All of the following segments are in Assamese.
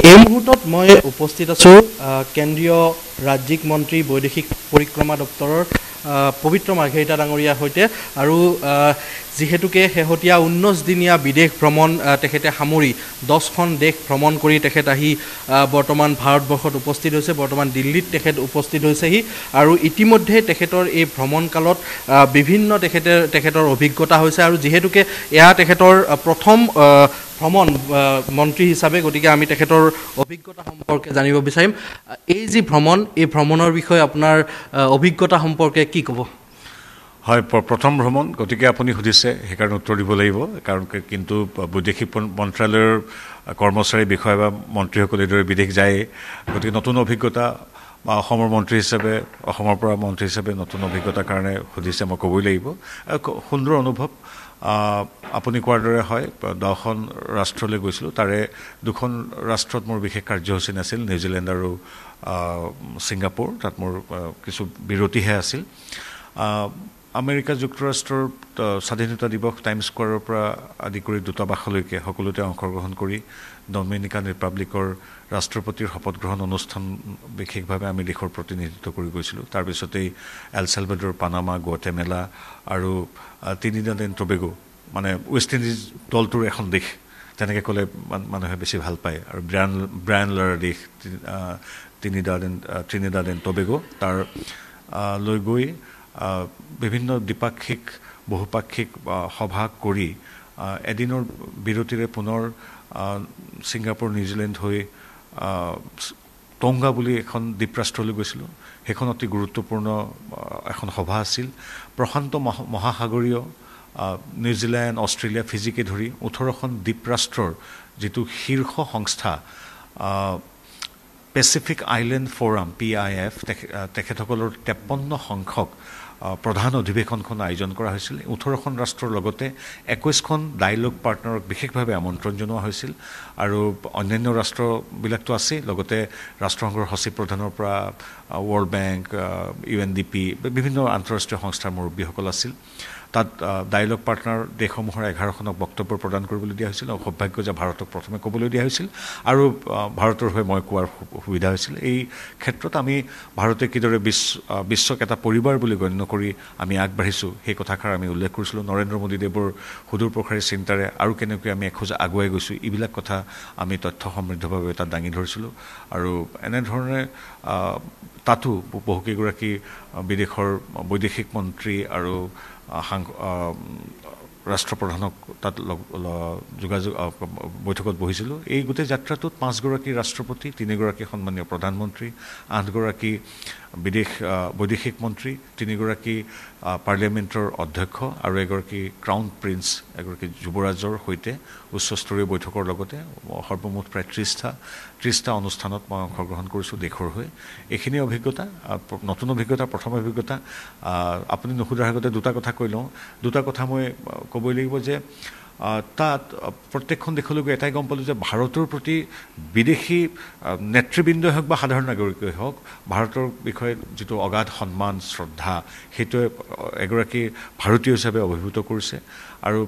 এই মুহূৰ্তত মই উপস্থিত আছোঁ কেন্দ্ৰীয় ৰাজ্যিক মন্ত্ৰী বৈদেশিক পৰিক্ৰমা দপ্তৰৰ পবিত্ৰ মাৰ্ঘেৰিটা ডাঙৰীয়াৰ সৈতে আৰু যিহেতুকে শেহতীয়া 19 দিনীয়া বিদেশ ভ্ৰমণ তেখেতে সামৰি 10খন দেশ ভ্ৰমণ কৰি তেখেত আহি বৰ্তমান ভাৰতবৰ্ষত উপস্থিত হৈছে। বৰ্তমান দিল্লীত তেখেত উপস্থিত হৈছেহি আৰু ইতিমধ্যে তেখেতৰ এই ভ্ৰমণকালত বিভিন্ন তেখেতৰ অভিজ্ঞতা হৈছে আৰু যিহেতুকে এয়া তেখেতৰ প্ৰথম ভ্ৰমণ মন্ত্ৰী হিচাপে, গতিকে আমি তেখেতৰ অভিজ্ঞতা সম্পৰ্কে জানিব বিচাৰিম। এই যি ভ্ৰমণ, এই ভ্ৰমণৰ বিষয়ে আপোনাৰ অভিজ্ঞতা সম্পৰ্কে কি ক'ব? হয়, প্ৰথম ভ্ৰমণ, গতিকে আপুনি সুধিছে সেইকাৰণে উত্তৰ দিব লাগিব। কাৰণ কিন্তু বৈদেশিক মন্ত্ৰালয়ৰ কৰ্মচাৰী বিষয়া বা মন্ত্ৰীসকলে এইদৰে বিদেশ যায়, গতিকে নতুন অভিজ্ঞতা বা অসমৰ মন্ত্ৰী হিচাপে, অসমৰ পৰা মন্ত্ৰী হিচাপে নতুন অভিজ্ঞতাৰ কাৰণে সুধিছে, মই ক'বই লাগিব। সুন্দৰ অনুভৱ। আপুনি কোৱাৰ দৰে হয়, 10খন ৰাষ্ট্ৰলৈ গৈছিলোঁ। তাৰে 2খন ৰাষ্ট্ৰত মোৰ বিশেষ কাৰ্যসূচী নাছিল, নিউজিলেণ্ড আৰু ছিংগাপুৰ। তাত মোৰ কিছু বিৰতিহে আছিল। আমেৰিকা যুক্তৰাষ্ট্ৰৰ স্বাধীনতা দিৱস টাইম স্কোৱাৰৰ পৰা আদি কৰি দূতাবাসলৈকে সকলোতে অংশগ্ৰহণ কৰি ডমিনিকান ৰিপাব্লিকৰ ৰাষ্ট্ৰপতিৰ শপত গ্ৰহণ অনুষ্ঠান বিশেষভাৱে আমি দেশৰ প্ৰতিনিধিত্ব কৰি গৈছিলোঁ। তাৰপিছতেই এল চেলভাডৰ, পানামা, গুৱাটেমালা আৰু ত্ৰিনিদাদ এণ্ড টবেগো, মানে ৱেষ্ট ইণ্ডিজ দলটোৰ এখন দেশ তেনেকৈ ক'লে মানুহে বেছি ভাল পায়। আৰু ব্ৰায়ান লাৰাৰ দেশ ত্ৰিনিদাদ এণ্ড টবেগো, তাৰ লৈ গৈ বিভিন্ন দ্বিপাক্ষিক বহুপাক্ষিক সভা কৰি এদিনৰ বিৰতিৰে পুনৰ ছিংগাপুৰ, নিউজিলেণ্ড হৈ টংগা বুলি এখন দ্বীপৰাষ্ট্ৰলৈ গৈছিলোঁ। সেইখন অতি গুৰুত্বপূৰ্ণ এখন সভা আছিল। প্ৰশান্ত মহাসাগৰীয় নিউজিলেণ্ড, অষ্ট্ৰেলিয়া, ফিজিকে ধৰি 18খন দ্বীপৰাষ্ট্ৰৰ যিটো শীৰ্ষ সংস্থা পেচিফিক আইলেণ্ড ফ'ৰাম PIF, তেখেতসকলৰ 53 সংখ্যক প্ৰধান অধিৱেশনখন আয়োজন কৰা হৈছিল। 18খন ৰাষ্ট্ৰৰ লগতে 21খন ডায়লগ পাৰ্টনাৰক বিশেষভাৱে আমন্ত্ৰণ জনোৱা হৈছিল। আৰু অন্যান্য ৰাষ্ট্ৰবিলাকতো আছেই, লগতে ৰাষ্ট্ৰসংঘৰ সচিব প্ৰধানৰ পৰা ৱৰ্ল্ড বেংক, UNDP, বিভিন্ন আন্তঃৰাষ্ট্ৰীয় সংস্থাৰ মুৰব্বীসকল আছিল। তাত ডায়লগ পাৰ্টনাৰ দেশসমূহৰ 11খনক বক্তব্য প্ৰদান কৰিবলৈ দিয়া হৈছিল। সৌভাগ্য যে ভাৰতক প্ৰথমে ক'বলৈ দিয়া হৈছিল আৰু ভাৰতৰ হৈ মই কোৱাৰ সুবিধা হৈছিল। এই ক্ষেত্ৰত আমি ভাৰতে কিদৰে বিশ্বক এটা পৰিবাৰ বুলি গণ্য কৰি আমি আগবাঢ়িছোঁ, সেই কথাষাৰ আমি উল্লেখ কৰিছিলোঁ। নৰেন্দ্ৰ মোদীদেৱৰ সুদূৰ প্ৰসাৰী চিন্তাৰে আৰু কেনেকৈ আমি এখোজ আগুৱাই গৈছোঁ, এইবিলাক কথা আমি তথ্য সমৃদ্ধভাৱে তাত দাঙি ধৰিছিলোঁ। আৰু এনেধৰণে তাতো বহুকেইগৰাকী বিদেশৰ বৈদেশিক মন্ত্ৰী আৰু ৰাষ্ট্ৰপ্ৰধানক তাত যোগাযোগ বৈঠকত বহিছিলোঁ। এই গোটেই যাত্ৰাটোত 5গৰাকী ৰাষ্ট্ৰপতি, 3গৰাকী সন্মানীয় প্ৰধানমন্ত্ৰী, 8গৰাকী বৈদেশিক মন্ত্ৰী, 3গৰাকী পাৰ্লিয়ামেণ্টৰ অধ্যক্ষ আৰু এগৰাকী ক্ৰাউন প্ৰিন্স, এগৰাকী যুৱৰাজৰ সৈতে উচ্চস্তৰীয় বৈঠকৰ লগতে সৰ্বমুঠ প্ৰায় 30টা অনুষ্ঠানত মই অংশগ্ৰহণ কৰিছোঁ দেশৰ হৈ। এইখিনি অভিজ্ঞতা, নতুন অভিজ্ঞতা, প্ৰথম অভিজ্ঞতা। আপুনি নুসুধাৰ আগতে দুটা কথা কৈ লওঁ। দুটা কথা মই ক'বই লাগিব যে তাত প্ৰত্যেকখন দেশলৈ গৈ এটাই গম পালোঁ যে ভাৰতৰ প্ৰতি বিদেশী নেতৃবৃন্দই হওক বা সাধাৰণ নাগৰিকেই হওক, ভাৰতৰ বিষয়ে যিটো অগাধ সন্মান, শ্ৰদ্ধা, সেইটোৱে এগৰাকী ভাৰতীয় হিচাপে অভিভূত কৰিছে। আৰু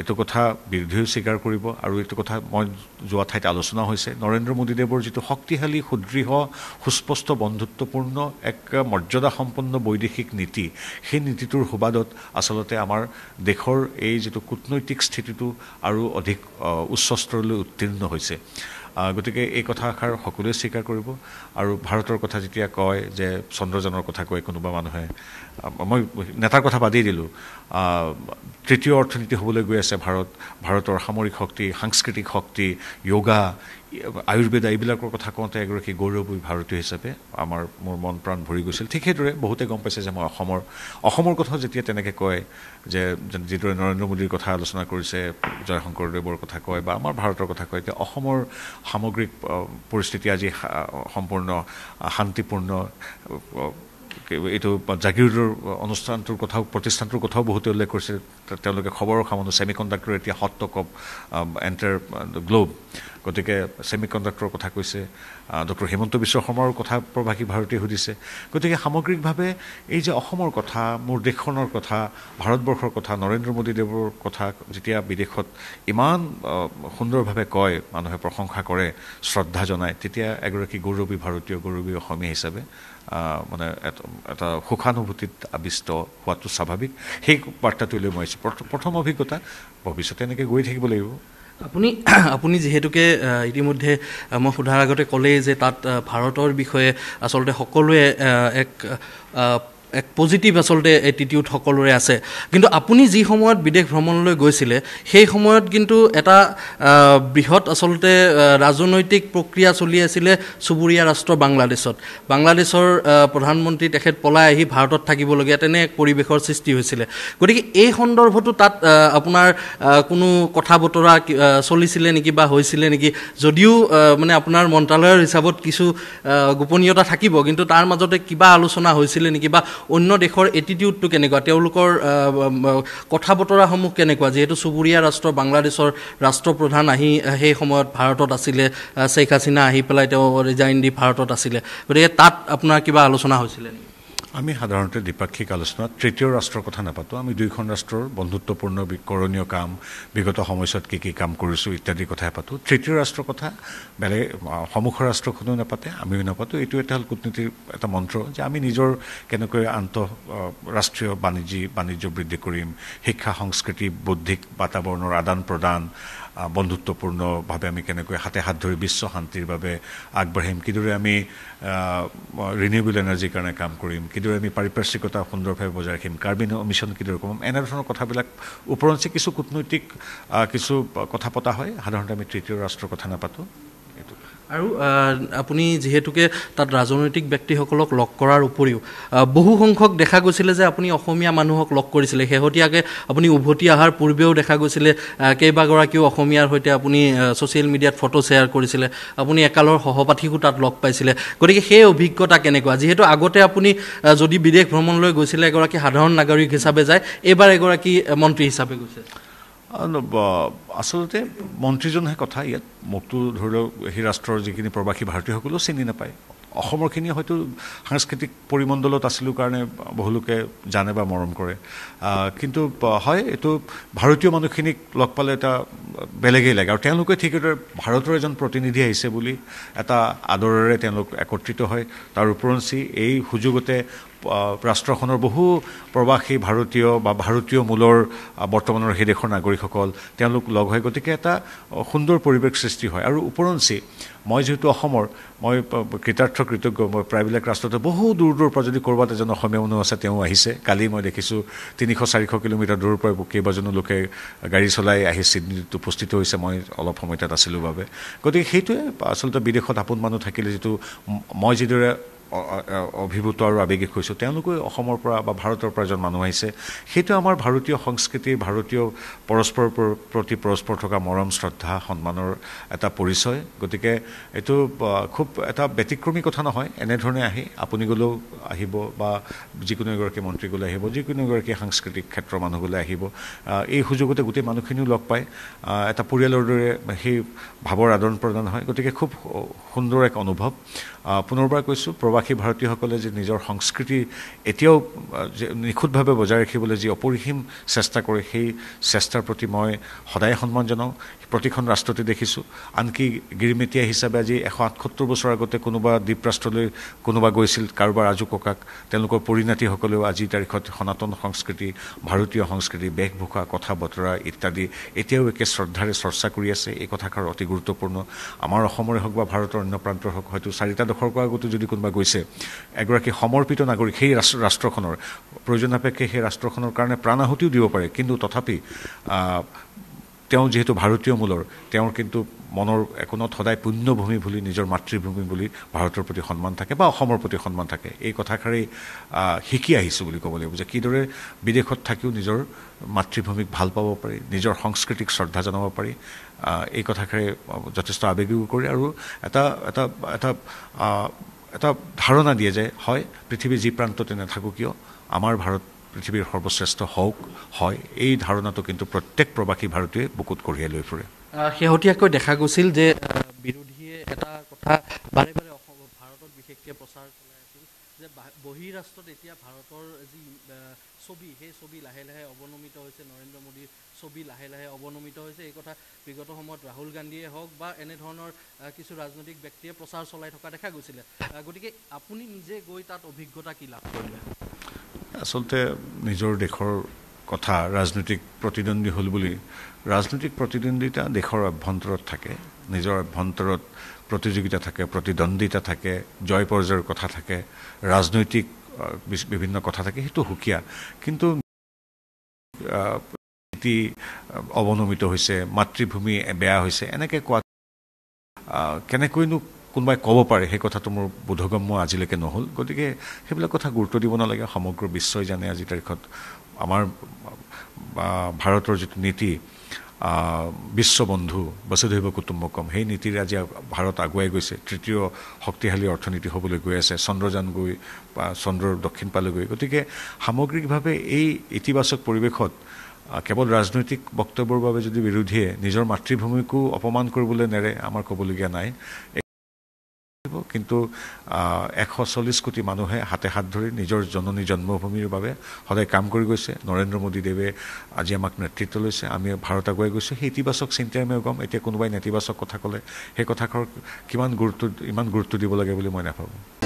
এইটো কথা বিৰোধীও স্বীকাৰ কৰিব। আৰু এইটো কথা মই যোৱা ঠাইত আলোচনা হৈছে, নৰেন্দ্ৰ মোদীদেৱৰ যিটো শক্তিশালী, সুদৃঢ়, সুস্পষ্ট, বন্ধুত্বপূৰ্ণ, এক মৰ্যাদাসম্পন্ন বৈদেশিক নীতি, সেই নীতিটোৰ সুবাদত আচলতে আমাৰ দেশৰ এই যিটো কূটনৈতিক স্থিতিটো আৰু অধিক উচ্চ স্তৰলৈ উত্তীৰ্ণ হৈছে। গতিকে এই কথাষাৰ সকলোৱে স্বীকাৰ কৰিব। আৰু ভাৰতৰ কথা যেতিয়া কয়, যে চন্দ্ৰযানৰ কথা কয় কোনোবা মানুহে, মই নেতাৰ কথা বাদেই দিলোঁ, তৃতীয় অৰ্থনীতি হ'বলৈ গৈ আছে ভাৰতৰ সামৰিক শক্তি, সাংস্কৃতিক শক্তি, য়োগা, আয়ুৰ্বেদ, এইবিলাকৰ কথা কওঁতে এগৰাকী গৌৰৱী ভাৰতীয় হিচাপে মোৰ মন প্ৰাণ ভৰি গৈছিল। ঠিক সেইদৰে বহুতে গম পাইছে যে মই অসমৰ কথা যেতিয়া তেনেকৈ কয়, যে যিদৰে নৰেন্দ্ৰ মোদীৰ কথা আলোচনা কৰিছে, জয়শংকৰদেৱৰ কথা কয় বা আমাৰ ভাৰতৰ কথা কয়, এতিয়া অসমৰ সামগ্ৰিক পৰিস্থিতি আজি সম্পূৰ্ণ শান্তিপূৰ্ণ। এইটো জাগিৰোডৰ অনুষ্ঠানটোৰ কথাও, প্ৰতিষ্ঠানটোৰ কথাও বহুতে উল্লেখ কৰিছে। তেওঁলোকে খবৰৰ সামনো ছেমি কণ্ডাক্টৰ এতিয়া hot talk of enter globe. গতিকে ছেমি কণ্ডাক্টৰৰ কথা কৈছে, ডক্টৰ হিমন্ত বিশ্ব শৰ্মাৰ কথা প্ৰবাসী ভাৰতীয়ে সুধিছে। গতিকে সামগ্ৰিকভাৱে এই যে অসমৰ কথা, মোৰ দেশখনৰ কথা, ভাৰতবৰ্ষৰ কথা, নৰেন্দ্ৰ মোদী দেৱৰ কথা যেতিয়া বিদেশত ইমান সুন্দৰভাৱে কয়, মানুহে প্ৰশংসা কৰে, শ্ৰদ্ধা জনায়, তেতিয়া এগৰাকী গৌৰৱী ভাৰতীয়, গৌৰৱী অসমীয়া হিচাপে মানে এটা সুখানুভূতিত আবিষ্ট হোৱাটো স্বাভাৱিক। সেই বাৰ্তাটোলৈ মই আহিছোঁ। প্ৰথম অভিজ্ঞতা, ভৱিষ্যতে এনেকৈ গৈ থাকিব লাগিব। আপুনি যিহেতুকে ইতিমধ্যে মই সোধাৰ আগতে ক'লেই যে তাত ভাৰতৰ বিষয়ে আচলতে সকলোৱে এক পজিটিভ আচলতে এটিটিউড সকলোৰে আছে, কিন্তু আপুনি যি সময়ত বিদেশ ভ্ৰমণলৈ গৈছিলে সেই সময়ত কিন্তু এটা বৃহৎ আচলতে ৰাজনৈতিক প্ৰক্ৰিয়া চলি আছিলে চুবুৰীয়া ৰাষ্ট্ৰ বাংলাদেশৰ প্ৰধানমন্ত্ৰী তেখেত পলাই আহি ভাৰতত থাকিবলগীয়া তেনে এক পৰিৱেশৰ সৃষ্টি হৈছিলে। গতিকে এই সন্দৰ্ভতো তাত আপোনাৰ কোনো কথা বতৰা চলিছিলে নেকি বা হৈছিলে নেকি? যদিও মানে আপোনাৰ মন্ত্ৰালয়ৰ হিচাপত কিছু গোপনীয়তা থাকিব, কিন্তু তাৰ মাজতে কিবা আলোচনা হৈছিলে নেকি, বা অন্য দেশৰ এটিটিউডটো কেনেকুৱা, তেওঁলোকৰ কথা বতৰাসমূহ কেনেকুৱা? যিহেতু চুবুৰীয়া ৰাষ্ট্ৰ বাংলাদেশৰ ৰাষ্ট্ৰপ্ৰধান আহি সেই সময়ত ভাৰতত আছিলে, শ্বেখ হাছিনা আহি পেলাই তেওঁ ৰিজাইন দি ভাৰতত আছিলে, গতিকে তাত আপোনাৰ কিবা আলোচনা হৈছিলে নেকি? আমি সাধাৰণতে দ্বিপাক্ষিক আলোচনাত তৃতীয় ৰাষ্ট্ৰৰ কথা নাপাতোঁ। আমি দুয়োখন ৰাষ্ট্ৰৰ বন্ধুত্বপূৰ্ণ কৰণীয় কাম, বিগত সময়ছোৱাত কি কাম কৰিছোঁ ইত্যাদি কথাই পাতোঁ। তৃতীয় ৰাষ্ট্ৰৰ কথা বেলেগ সন্মুখৰ ৰাষ্ট্ৰখনেও নাপাতে, আমিও নাপাতোঁ। এইটো এটা হ'ল কূটনীতিৰ এটা মন্ত্ৰ যে আমি নিজৰ কেনেকৈ আন্তঃৰাষ্ট্ৰীয় বাণিজ্য বৃদ্ধি কৰিম, শিক্ষা, সংস্কৃতি, বৌদ্ধিক বাতাবৰণৰ আদান প্ৰদান, বন্ধুত্বপূৰ্ণভাৱে আমি কেনেকৈ হাতে হাত ধৰি বিশ্ব শান্তিৰ বাবে আগবাঢ়িম, কিদৰে আমি ৰিনিউৱেবল এনাৰ্জিৰ কাৰণে কাম কৰিম, কিদৰে আমি পাৰিপাৰ্শ্বিকতা সুন্দৰভাৱে বজাই ৰাখিম, কাৰ্বন এমিশ্যন কিদৰে কমাম, এনেধৰণৰ কথাবিলাক ওপৰঞ্চি কিছু কূটনৈতিক কিছু কথা পতা হয়। সাধাৰণতে আমি তৃতীয় ৰাষ্ট্ৰৰ কথা নাপাতোঁ। আৰু আপুনি যিহেতুকে তাত ৰাজনৈতিক ব্যক্তিসকলক লগ কৰাৰ উপৰিও বহু সংখ্যক দেখা গৈছিলে যে আপুনি অসমীয়া মানুহক লগ কৰিছিলে। শেহতীয়াকৈ আপুনি উভতি অহাৰ পূৰ্বেও দেখা গৈছিলে কেইবাগৰাকীও অসমীয়াৰ সৈতে আপুনি ছ'চিয়েল মিডিয়াত ফটো শ্বেয়াৰ কৰিছিলে, আপুনি একালৰ সহপাঠীকো তাত লগ পাইছিলে। গতিকে সেই অভিজ্ঞতা কেনেকুৱা? যিহেতু আগতে আপুনি যদি বিদেশ ভ্ৰমণলৈ গৈছিলে এগৰাকী সাধাৰণ নাগৰিক হিচাপে যায়, এইবাৰ এগৰাকী মন্ত্ৰী হিচাপে গৈছে। আচলতে মন্ত্ৰীজনহে কথা ইয়াত। মোকতো ধৰি লওক সেই ৰাষ্ট্ৰৰ যিখিনি প্ৰবাসী ভাৰতীয়সকলেও চিনি নাপায়। অসমৰখিনি হয়তো সাংস্কৃতিক পৰিমণ্ডলত আছিলোঁ কাৰণে বহুলোকে জানে বা মৰম কৰে, কিন্তু হয় এইটো ভাৰতীয় মানুহখিনিক লগ পালে এটা বেলেগেই লাগে। আৰু তেওঁলোকে ঠিক এইদৰে ভাৰতৰ এজন প্ৰতিনিধি আহিছে বুলি এটা আদৰেৰে তেওঁলোক একত্ৰিত হয়। তাৰ উপৰঞ্চি এই সুযোগতে ৰাষ্ট্ৰখনৰ বহু প্ৰবাসী ভাৰতীয় বা ভাৰতীয় মূলৰ বৰ্তমানৰ সেই দেশৰ নাগৰিকসকল তেওঁলোক লগ হয়। গতিকে এটা সুন্দৰ পৰিৱেশ সৃষ্টি হয়। আৰু উপৰঞ্চি মই যিহেতু অসমৰ, মই কৃতজ্ঞ, মই প্ৰায়বিলাক ৰাষ্ট্ৰতে বহু দূৰ পৰা যদি ক'ৰবাত এজন অসমীয়া মানুহ আছে তেওঁ আহিছে। কালি মই দেখিছোঁ 300-400 কিলোমিটাৰ দূৰৰ পৰা কেইবাজনো লোকে গাড়ী চলাই আহি ছিডনীত উপস্থিত হৈছে। মই অলপ সময় তাত আছিলোঁ বাবে। গতিকে সেইটোৱে আচলতে বিদেশত আপোন মানুহ থাকিলে যিটো মই যিদৰে অভিভূত আৰু আৱেগিক হৈছোঁ, তেওঁলোকে অসমৰ পৰা বা ভাৰতৰ পৰা এজন মানুহ আহিছে। সেইটো আমাৰ ভাৰতীয় সংস্কৃতিৰ, ভাৰতীয় পৰস্পৰৰ প্ৰতি পৰস্পৰ থকা মৰম, শ্ৰদ্ধা, সন্মানৰ এটা পৰিচয়। গতিকে এইটো খুব এটা ব্যতিক্ৰমী কথা নহয়। এনেধৰণে আহি আপুনি গ'লেও আহিব বা যিকোনো এগৰাকী মন্ত্ৰী গ'লে আহিব, যিকোনো এগৰাকী সাংস্কৃতিক ক্ষেত্ৰৰ মানুহ গ'লে আহিব। এই সুযোগতে গোটেই মানুহখিনিও লগ পায়, এটা পৰিয়ালৰ দৰে সেই ভাৱৰ আদান প্ৰদান হয়। গতিকে খুব সুন্দৰ এক অনুভৱ। পুনৰবাৰ কৈছোঁ, প্ৰবাসী ভাৰতীয়সকলে যে নিজৰ সংস্কৃতি এতিয়াও নিখুঁতভাৱে বজাই ৰাখিবলৈ যি অপৰিসীম চেষ্টা কৰে, সেই চেষ্টাৰ প্ৰতি মই সদায় সন্মান জনাওঁ। প্ৰতিখন ৰাষ্ট্ৰতে দেখিছোঁ। আনকি গিৰিমেটীয়া হিচাপে আজি 178 বছৰ আগতে কোনোবা দ্বীপৰাষ্ট্ৰলৈ কোনোবা গৈছিল, কাৰোবাৰ আজু ককাক, তেওঁলোকৰ পৰিণাতিসকলেও আজিৰ তাৰিখত সনাতন সংস্কৃতি, ভাৰতীয় সংস্কৃতি, বেশভূষা, কথা বতৰা ইত্যাদি এতিয়াও একে শ্ৰদ্ধাৰে চৰ্চা কৰি আছে। এই কথাষাৰ অতি গুৰুত্বপূৰ্ণ। আমাৰ অসমৰে হওক বা ভাৰতৰ অন্য প্ৰান্তৰ হওক, হয়তো 4টা দশকৰ আগতো যদি কোনোবা গৈছে, এগৰাকী সমৰ্পিত নাগৰিক সেই ৰাষ্ট্ৰখনৰ, প্ৰয়োজন সাপেক্ষে সেই ৰাষ্ট্ৰখনৰ কাৰণে প্ৰাণাহুতিও দিব পাৰে, কিন্তু তথাপি তেওঁ যিহেতু ভাৰতীয় মূলৰ, তেওঁৰ কিন্তু মনৰ একোণত সদায় পুণ্যভূমি বুলি, নিজৰ মাতৃভূমি বুলি ভাৰতৰ প্ৰতি সন্মান থাকে বা অসমৰ প্ৰতি সন্মান থাকে। এই কথাষাৰেই শিকি আহিছোঁ বুলি ক'ব লাগিব, যে কিদৰে বিদেশত থাকিও নিজৰ মাতৃভূমিক ভাল পাব পাৰি, নিজৰ সংস্কৃতিক শ্ৰদ্ধা জনাব পাৰি। এই কথাষাৰে যথেষ্ট আৱেগিকো কৰে আৰু এটা ধাৰণা দিয়ে যে হয়, পৃথিৱীৰ যি প্ৰান্ততে নাথাকোঁ কিয় আমাৰ ভাৰত পৃথিৱীৰ সৰ্বশ্ৰেষ্ঠ হওক। হয়, এই ধাৰণাটো কিন্তু প্ৰত্যেক প্ৰবাসী ভাৰতীয়ে বুকুত কঢ়িয়াই লৈ ফুৰে। শেহতীয়াকৈ দেখা গৈছিল যে বিৰোধীয়ে এটা কথা বাৰে বাৰে ভাৰতত বিশেষকৈ প্ৰচাৰ চলাই আছিল যে বহিৰাষ্ট্ৰত এতিয়া ভাৰতৰ যি ছবি সেই ছবি লাহে লাহে অৱনমিত হৈছে, নৰেন্দ্ৰ মোদীৰ ছবি লাহে লাহে অৱনমিত হৈছে। এই কথা বিগত সময়ত ৰাহুল গান্ধীয়ে হওক বা এনেধৰণৰ কিছু ৰাজনৈতিক ব্যক্তিয়ে প্ৰচাৰ চলাই থকা দেখা গৈছিলে। গতিকে আপুনি নিজে গৈ তাত অভিজ্ঞতা কি লাভ কৰিলে? আচলতে নিজৰ দেশৰ কথা ৰাজনৈতিক প্ৰতিদ্বন্দ্বী হ'ল বুলি, ৰাজনৈতিক প্ৰতিদ্বন্দ্বিতা দেশৰ অভ্যন্তৰত থাকে, নিজৰ অভ্যন্তৰত প্ৰতিযোগিতা থাকে, প্ৰতিদ্বন্দ্বিতা থাকে, জয় পৰাজয়ৰ কথা থাকে, ৰাজনৈতিক বিভিন্ন কথা থাকে, সেইটো সুকীয়া। কিন্তু নীতি অৱনমিত হৈছে, মাতৃভূমি বেয়া হৈছে, এনেকৈ কোৱা কেনেকৈনো কোনোবাই ক'ব পাৰে, সেই কথাটো মোৰ বোধগম্য আজিলৈকে নহ'ল। গতিকে সেইবিলাক কথা গুৰুত্ব দিব নালাগে। সমগ্ৰ বিশ্বই জানে আজিৰ তাৰিখত আমাৰ ভাৰতৰ যিটো নীতি বিশ্ববন্ধু বসুধৈৱ কুটুম্বকম, সেই নীতিৰে আজি ভাৰত আগুৱাই গৈছে, তৃতীয় শক্তিশালী অৰ্থনীতি হ'বলৈ গৈ আছে, চন্দ্ৰযান গৈ বা চন্দ্ৰৰ দক্ষিণ পালে গৈ। গতিকে সামগ্ৰিকভাৱে এই ইতিবাচক পৰিৱেশত কেৱল ৰাজনৈতিক বক্তব্যৰ বাবে যদি বিৰোধীয়ে নিজৰ মাতৃভূমিকো অপমান কৰিবলৈ নেৰে, আমাৰ ক'বলগীয়া নাই। কিন্তু 140 কোটি মানুহে হাতে হাত ধৰি নিজৰ জননী জন্মভূমিৰ বাবে সদায় কাম কৰি গৈছে। নৰেন্দ্ৰ মোদীদেৱে আজি আমাক নেতৃত্ব লৈছে, আমি ভাৰত আগুৱাই গৈছোঁ। সেই ইতিবাচক চিন্তাই আমি গম। এতিয়া কোনোবাই নেতিবাচক কথা ক'লে সেই কথাষাৰ ইমান গুৰুত্ব দিব লাগে বুলি মই নাভাবোঁ।